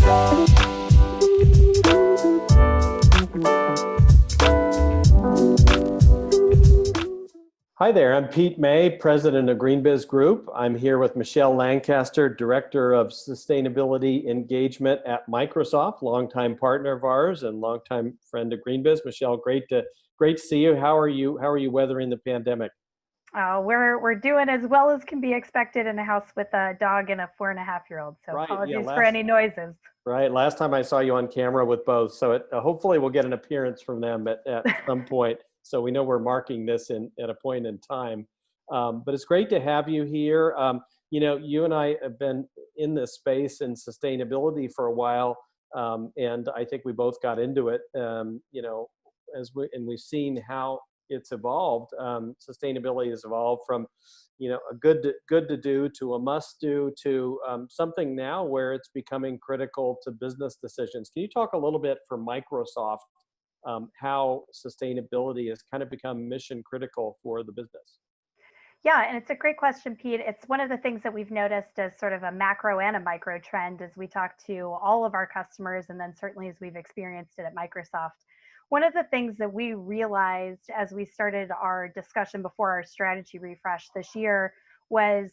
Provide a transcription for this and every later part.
Hi there, I'm Pete May, President of GreenBiz Group. I'm here with Michelle Lancaster, Director of Sustainability Engagement at Microsoft, longtime partner of ours and longtime friend of GreenBiz. Michelle, great to see you. How are you weathering the pandemic? We're doing as well as can be expected in a house with a dog and a 4.5-year-old. So Right, yeah, apologies for any noises. Right, last time I saw you on camera with both, so hopefully we'll get an appearance from them at some point. So we know we're marking this at a point in time. But it's great to have you here. You and I have been in this space in sustainability for a while, and I think we both got into it. We've seen how it's evolved. Sustainability has evolved from a good to do to a must do to something now where it's becoming critical to business decisions. Can you talk a little bit for Microsoft how sustainability has kind of become mission critical for the business? Yeah, and it's a great question, Pete. It's one of the things that we've noticed as sort of a macro and a micro trend as we talk to all of our customers, and then certainly as we've experienced it at Microsoft. One of the things that we realized as we started our discussion before our strategy refresh this year was,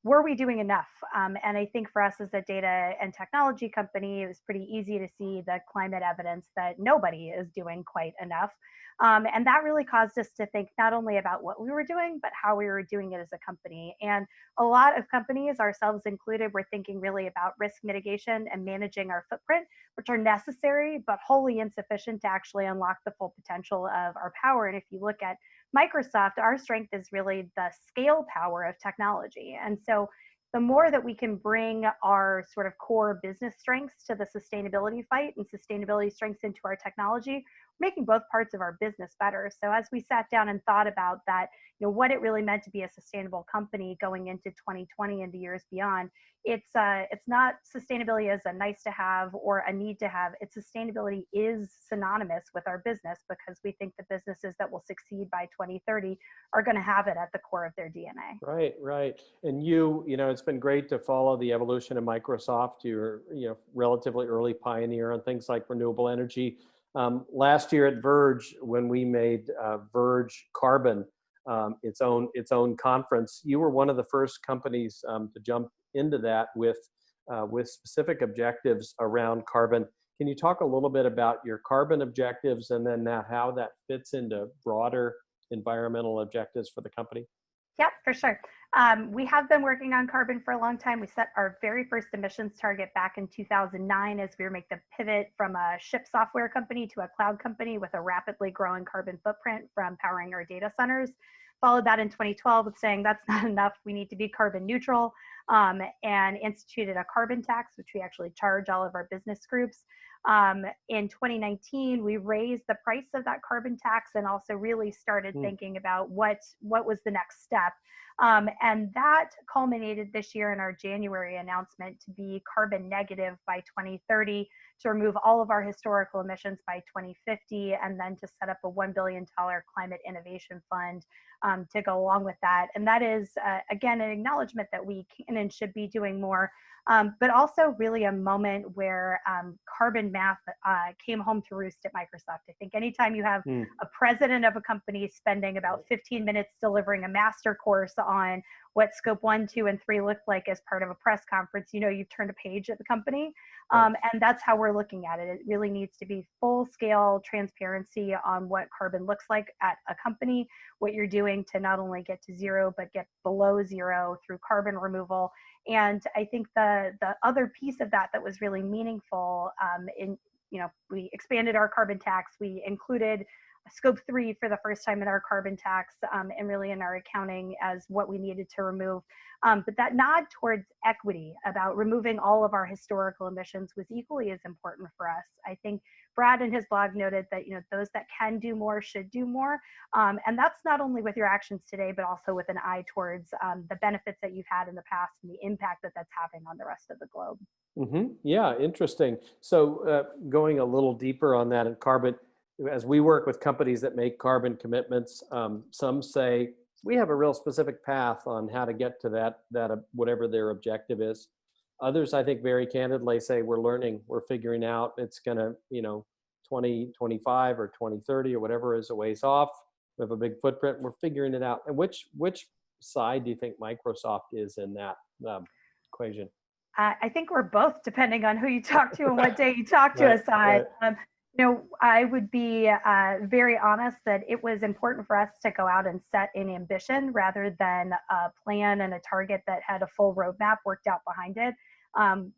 were we doing enough? And I think for us as a data and technology company, it was pretty easy to see the climate evidence that nobody is doing quite enough. And that really caused us to think not only about what we were doing, but how we were doing it as a company. And a lot of companies, ourselves included, were thinking really about risk mitigation and managing our footprint, which are necessary, but wholly insufficient to actually unlock the full potential of our power. And if you look at Microsoft, our strength is really the scale power of technology. And so the more that we can bring our sort of core business strengths to the sustainability fight and sustainability strengths into our technology, making both parts of our business better. So as we sat down and thought about that, what it really meant to be a sustainable company going into 2020 and the years beyond, it's not sustainability as a nice to have or a need to have. It's sustainability is synonymous with our business because we think the businesses that will succeed by 2030 are going to have it at the core of their DNA. Right. And it's been great to follow the evolution of Microsoft. You're relatively early pioneer on things like renewable energy. Last year at Verge, when we made Verge Carbon its own conference, you were one of the first companies to jump into that with specific objectives around carbon. Can you talk a little bit about your carbon objectives and then how that fits into broader environmental objectives for the company? Yep, for sure. We have been working on carbon for a long time. We set our very first emissions target back in 2009 as we were making the pivot from a ship software company to a cloud company with a rapidly growing carbon footprint from powering our data centers. Followed that in 2012 with saying that's not enough. We need to be carbon neutral, and instituted a carbon tax, which we actually charge all of our business groups. In 2019, we raised the price of that carbon tax and also really started thinking about what was the next step. And that culminated this year in our January announcement to be carbon negative by 2030, to remove all of our historical emissions by 2050, and then to set up a $1 billion climate innovation fund to go along with that. And that is, again, an acknowledgement that we can and should be doing more. But also really a moment where carbon math came home to roost at Microsoft. I think anytime you have a president of a company spending about 15 minutes delivering a master course on what scope 1, 2, and 3 look like as part of a press conference, you've turned a page at the company. And that's how we're looking at it. It really needs to be full-scale transparency on what carbon looks like at a company, what you're doing to not only get to zero, but get below zero through carbon removal. And I think the other piece of that was really meaningful we expanded our carbon tax. We included scope 3 for the first time in our carbon tax and really in our accounting as what we needed to remove. But that nod towards equity about removing all of our historical emissions was equally as important for us. I think Brad in his blog noted that those that can do more should do more. And that's not only with your actions today, but also with an eye towards the benefits that you've had in the past and the impact that that's having on the rest of the globe. Yeah, interesting. So going a little deeper on that in carbon, as we work with companies that make carbon commitments, some say we have a real specific path on how to get to that whatever their objective is. Others, I think, very candidly say we're learning, we're figuring out. It's going to, 2025 or 2030 or whatever is a ways off. We have a big footprint. We're figuring it out. And which side do you think Microsoft is in that equation? I think we're both, depending on who you talk to and what day you talk to Right, us on. right, I would be very honest that it was important for us to go out and set an ambition rather than a plan and a target that had a full roadmap worked out behind it.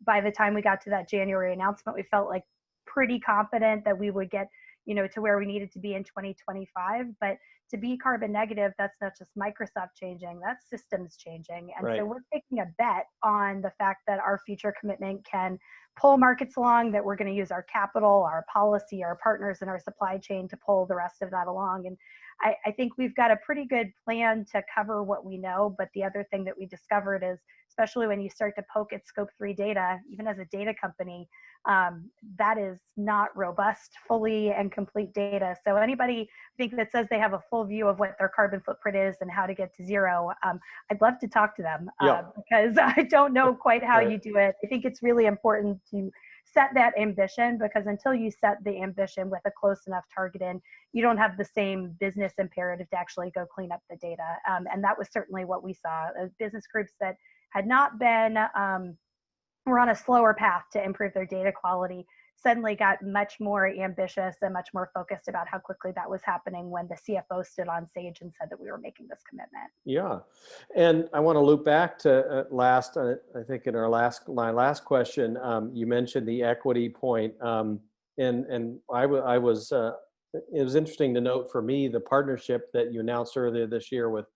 By the time we got to that January announcement, we felt like pretty confident that we would get, to where we needed to be in 2025. But to be carbon negative, that's not just Microsoft changing, that's systems changing. And so right. we're taking a bet on the fact that our future commitment can pull markets along, that we're going to use our capital, our policy, our partners, and our supply chain to pull the rest of that along. And I think we've got a pretty good plan to cover what we know. But the other thing that we discovered is, especially when you start to poke at scope 3 data, even as a data company, that is not robust, fully and complete data. So anybody I think that says they have a full view of what their carbon footprint is and how to get to zero, I'd love to talk to them Yeah. because I don't know quite how Right. you do it. I think it's really important to set that ambition, because until you set the ambition with a close enough target in, you don't have the same business imperative to actually go clean up the data. And that was certainly what we saw. Business groups that had not been were on a slower path to improve their data quality suddenly got much more ambitious and much more focused about how quickly that was happening when the CFO stood on stage and said that we were making this commitment. Yeah, and I want to loop back to I think in my last question, you mentioned the equity point, and I was. It was interesting to note for me the partnership that you announced earlier this year with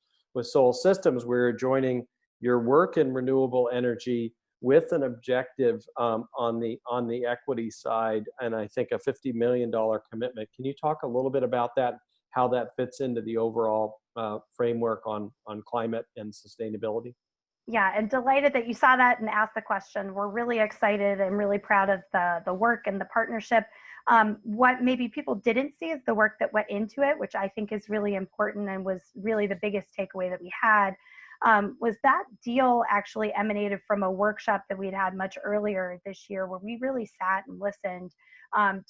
Soul Systems. We're joining your work in renewable energy with an objective on the equity side, and I think a $50 million commitment. Can you talk a little bit about that? How that fits into the overall framework on climate and sustainability? Yeah, and delighted that you saw that and asked the question. We're really excited and really proud of the work and the partnership. What maybe people didn't see is the work that went into it, which I think is really important and was really the biggest takeaway that we had. Was that deal actually emanated from a workshop that we'd had much earlier this year, where we really sat and listened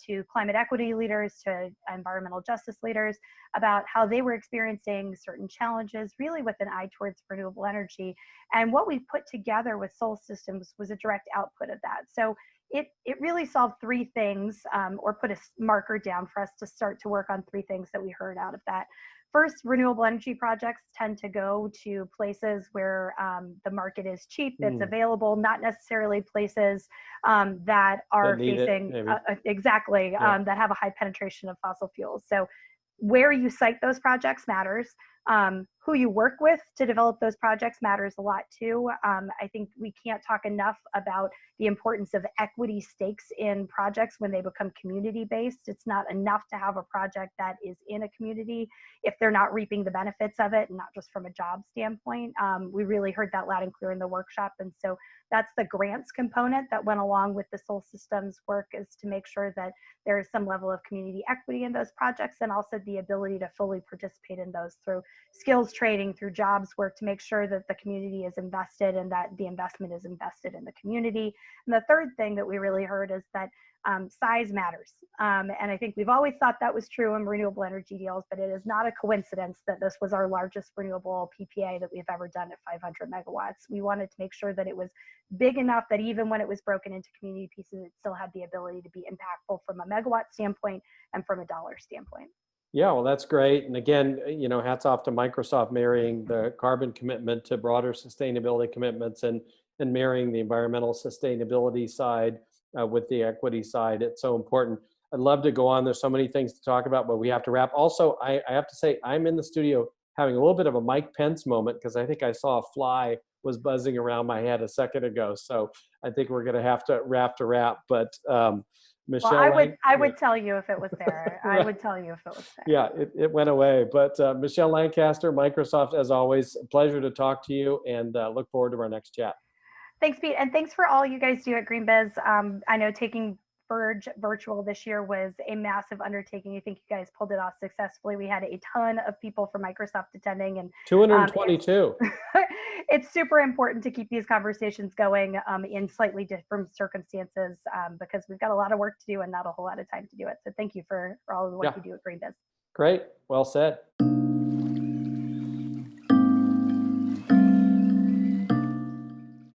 to climate equity leaders, to environmental justice leaders, about how they were experiencing certain challenges, really with an eye towards renewable energy. And what we put together with Soul Systems was a direct output of that. So it really solved three things, or put a marker down for us to start to work on three things that we heard out of that. First, renewable energy projects tend to go to places where the market is cheap, it's available, not necessarily places that are facing, that have a high penetration of fossil fuels. So where you site those projects matters. Who you work with to develop those projects matters a lot too. I think we can't talk enough about the importance of equity stakes in projects when they become community-based. It's not enough to have a project that is in a community if they're not reaping the benefits of it, and not just from a job standpoint. We really heard that loud and clear in the workshop. And so that's the grants component that went along with the Soul Systems work, is to make sure that there is some level of community equity in those projects, and also the ability to fully participate in those through skills training, through jobs work, to make sure that the community is invested and that the investment is invested in the community. And the third thing that we really heard is that size matters. And I think we've always thought that was true in renewable energy deals, but it is not a coincidence that this was our largest renewable PPA that we've ever done at 500 megawatts. We wanted to make sure that it was big enough that even when it was broken into community pieces, it still had the ability to be impactful from a megawatt standpoint and from a dollar standpoint. Yeah, well, that's great. And again, hats off to Microsoft marrying the carbon commitment to broader sustainability commitments, and marrying the environmental sustainability side with the equity side. It's so important. I'd love to go on. There's so many things to talk about, but we have to wrap. Also, I have to say, I'm in the studio having a little bit of a Mike Pence moment, because I think I saw a fly was buzzing around my head a second ago. So I think we're going to have to wrap. But Michelle, well, I would tell you if it was there. Right. I would tell you if it was there. Yeah, it went away. But Michelle Lancaster, Microsoft, as always, a pleasure to talk to you, and look forward to our next chat. Thanks, Pete. And thanks for all you guys do at GreenBiz. I know taking Verge virtual this year was a massive undertaking. I think you guys pulled it off successfully. We had a ton of people from Microsoft attending, and 222. it's super important to keep these conversations going in slightly different circumstances because we've got a lot of work to do and not a whole lot of time to do it. So thank you for all of the work you do at GreenBiz. Great. Well said.